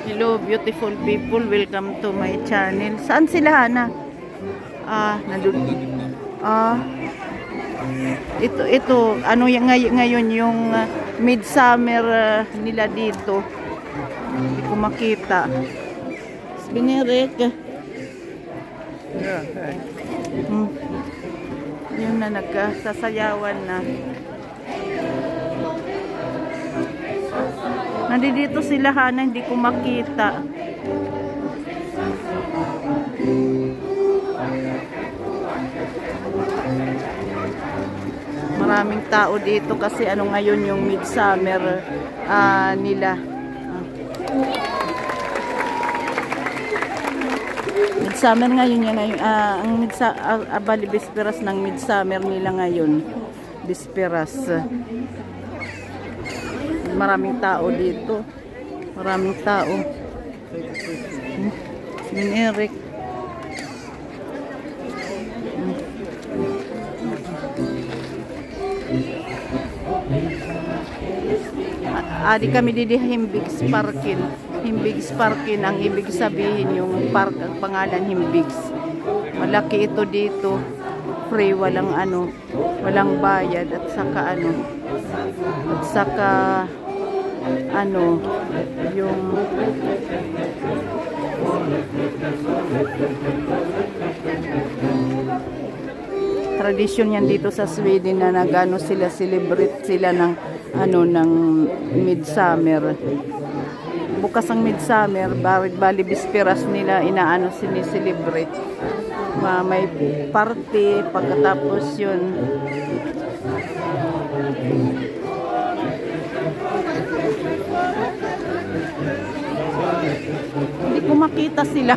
Hello beautiful people, welcome to my channel. Saan sila Hana? Nandun. Ito ano yung ngayon yung midsummer nila dito. Hindi ko makita. Binirek. Yun na nagsasayawan na. Nandito sila Hana, hindi ko makita. Maraming tao dito kasi ano ngayon yung midsummer nila. Midsummer ngayon yan ngayon. Ang bali bisperas ng midsummer nila ngayon. Bisperas. Maraming tao dito. Maraming tao. Min Eric. Adi kami didi Himbigs Parkin. Himbigs Parkin ang ibig sabihin yung park, ang pangalan Himbigs. Malaki ito dito. Free, walang ano, walang bayad at saka yung tradisyon yan dito sa Sweden na nagano sila, celebrate sila ng ng midsummer. Bukas ang midsummer, bali bisperas nila inaano sinicelebrate. May party pagkatapos yun. Hindi ko makita sila.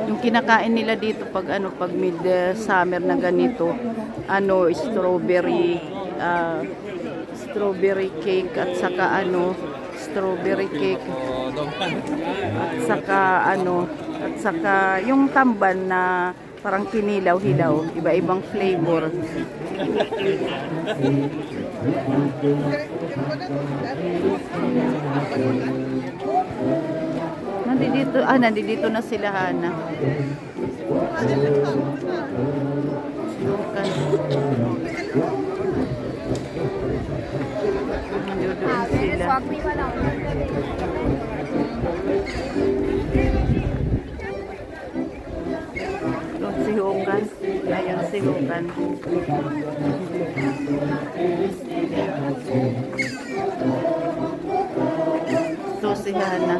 Yung kinakain nila dito pag pag midsummer na ganito, strawberry cake at saka strawberry cake at saka yung tamban na parang kinilaw-hilaw, iba-ibang flavor. Nandito na sila Hana. Nandoon sila. Doon si Hukan. Ayun si Hukan. Ito si Hana.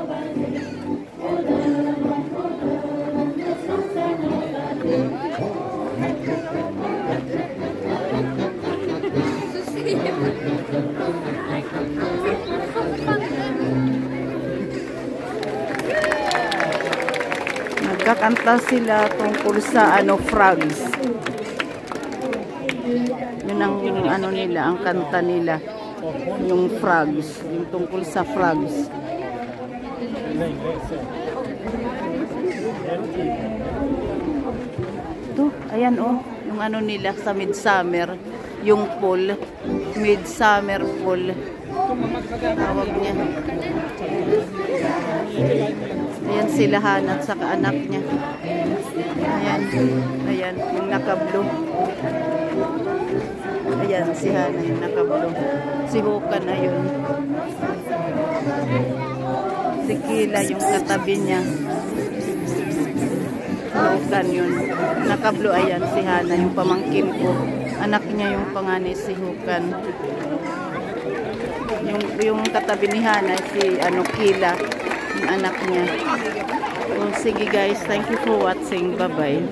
Nagkakanta sila tungkol sa frogs. Yun ang nila, ang kanta nila. Yung frogs, yung tungkol sa frogs. Ito, ayan yung nila sa midsummer, yung pool, midsummer pool. Tawag niya. Ayan sila Hana at saka anak niya. Ayan, yung naka-blue. Ayan si Hana, yung naka-blue. Si Hukan na yun. Si Kila yung katabi niya. Hukan yun. Naka-blue, ayan si Hana, yung pamangkin ko. Anak niya yung panganay si Hukan. Yung katabi ni Hana, si Kila, yung anak niya. So, sige guys, thank you for watching. Bye-bye.